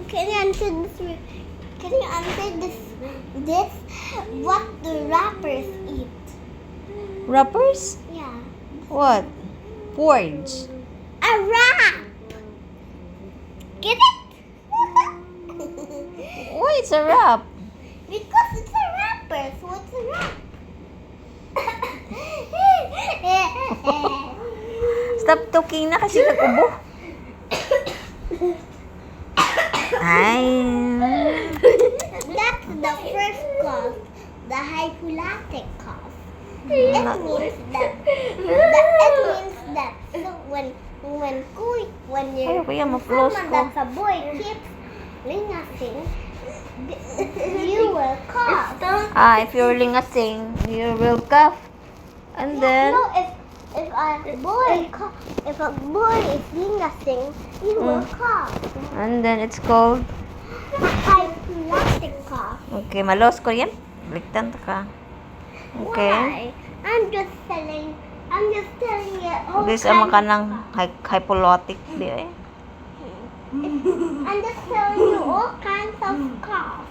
Can you answer this? Can you answer this? This? What do rappers eat? Rappers? Yeah. What? Words. A rap. Get it? Why it's a rap? Because it's a rapper. So it's a rap. Stop talking na kasi nag-ubo. Ay. That's the first cough, the hypolatic cough. It means that so when Ay, kuya, ma-floss someone ko. that's a boy keeps lingasing, you will cough. If you're lingasing, you will cough. And then, No, if a boy is lingasing, he will cough. and then it's called, Hypolatic cough. okay, malos ko yan. Bliktan ta ka. Okay. Why? I'm just telling you all This ang kinds makanang hypolotic di eh. I'm just telling you all kinds of cough.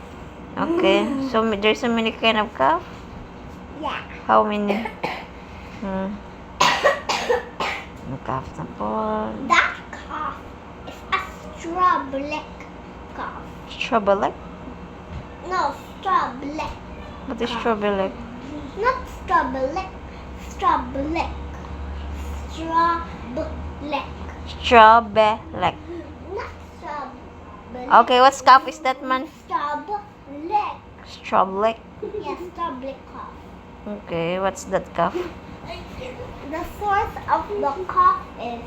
Okay. So there's so many kind of cough. Yeah. How many? Cough sample. That cough is a strawblick cough. Strawberry? No, strawblick. What is strawberry? Not strawblick. Strawblick. Strawblick. Strawberry. Not strawblick. Okay, what cough is that, man? Strawblick. Strawberry. Yeah, strawblick cough. Okay, what's that cough? The source of the cough is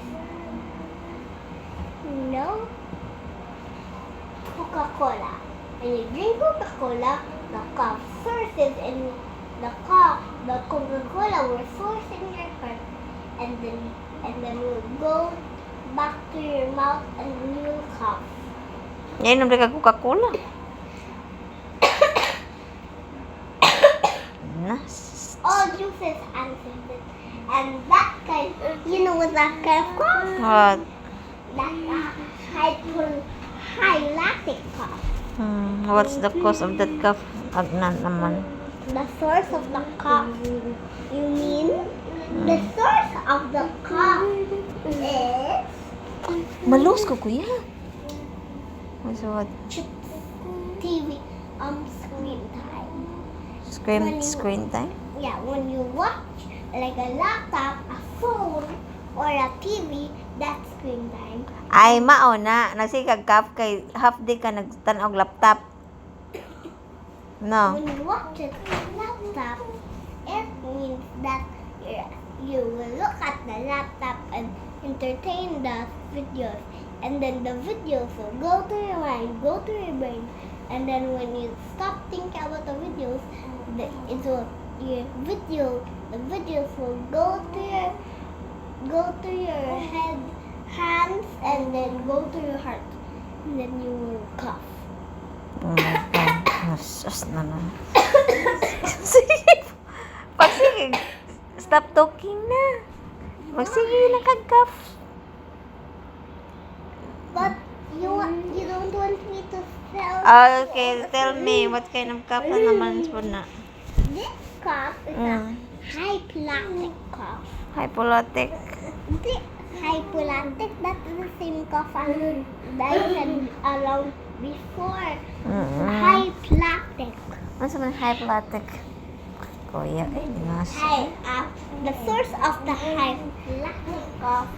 Coca-Cola. When you drink Coca-Cola, the cough source is in the cough. The Coca-Cola will source in your heart, and then will go back to your mouth, and you will cough. Yan yung ka Coca-Cola. Nas. All juices answered it, and that kind. You know what that kind of cough? What? That's a hypolatic cough. What's the cause of that cough? Agnan naman. The source of the cough. You mean the source of the cough is Malos ko, kuya. What's what? TV screen time. Screen time? Yeah, when you watch like a laptop, a phone, or a TV, that's screen time. Ay, mao na. Nagsikag cough kay half day ka nagtan-og laptop. No. When you watch it on a laptop, it means that you will look at the laptop and entertain the videos, and then the videos will go to your mind, go to your brain, and then when you stop thinking about the videos, the videos will go to your head, hands, and then go to your heart, and then you will cough. Oh my God. Sus na na. Sige. Sige. Stop talking na. Magsige na kag-cough. But you don't want me to tell. Okay, tell me what kind of cough na naman po na. This cough is a hypolatic cough. Hypolotic. The hypolatic, that's the same cough that I said around before. Hypolatic. Ano sa mga hypolotic? Kuya, ay, ngas. The source of the hypolatic cough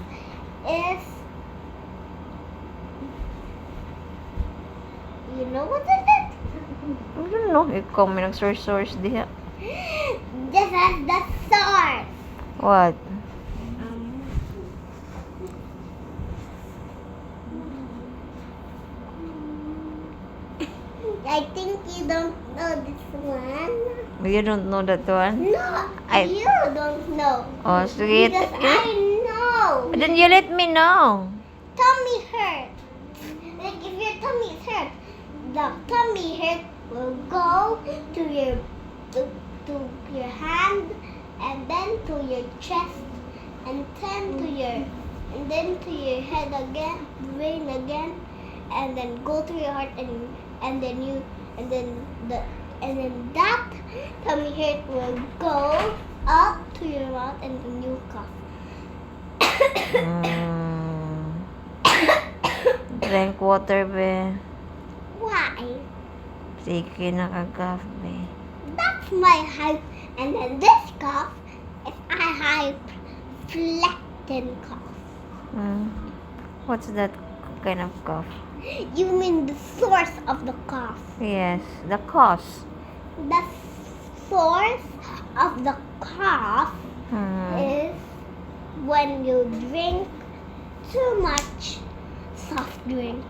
is, you know what is it? I don't know. Ikaw may nag-source diha. This is the source. What? I think you don't know this one. You don't know that one? No, you don't know. Oh, sige. Because I know. Then you let me know. Tummy hurt. Like if your tummy is hurt, the tummy hurt will go to your hand, and then to your chest, and then to your head again, brain again, and then go to your heart, and then you and then the and then that tummy hurt will go up to your mouth, and then you cough. Drink water, be. Why? Sige, nakagaf, be. That's my hype. And then this cough is a hyperflectin cough. What's that kind of cough? You mean the source of the cough? Yes, the cause. The source of the cough is when you drink too much soft drink.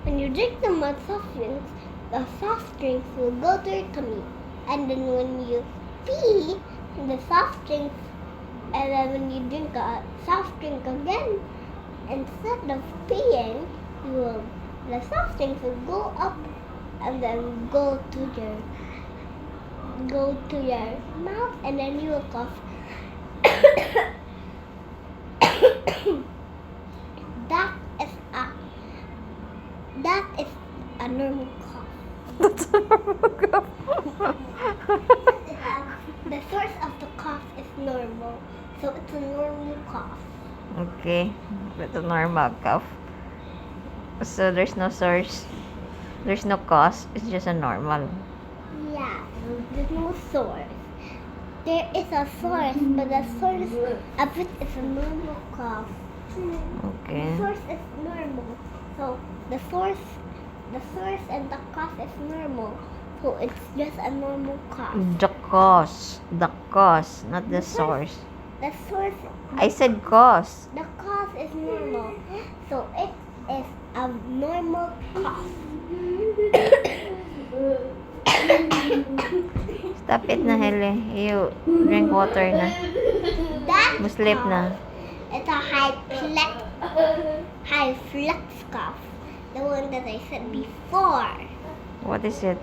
When you drink too much soft drinks, the soft drinks will go to your tummy. And then when you pee, the soft drinks, and then when you drink a soft drink again, instead of peeing, the soft drinks will go up and then go to your mouth, and then you will cough. That is a normal cough. That's a normal cough. The source of the cough is normal, so it's a normal cough. Okay, that's a normal cough. So there's no source, there's no cause, it's just a normal. Yeah, there's no source. There is a source, but the source of it is a normal cough. Okay. The source is normal, so the source and the cause is normal, so it's just a normal cough. The cause, not the source. The source, I said cause. the cause is normal, so it is a normal cough. Stop it na, Hele. You drink water na. That Sleep na. It's a high flex cough. The one that I said before. What is it?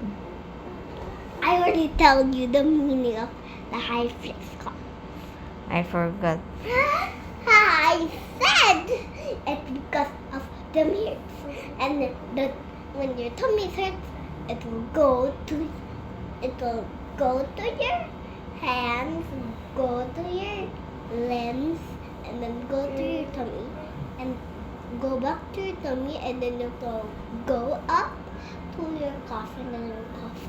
I already told you the meaning of the high flex cough. I forgot. I said it's because of tummy hurts. And when your tummy hurts, it will go to your hands, go to your limbs, and then go to your tummy, and go back to your tummy, and then it will go up to your cough, and then you'll cough.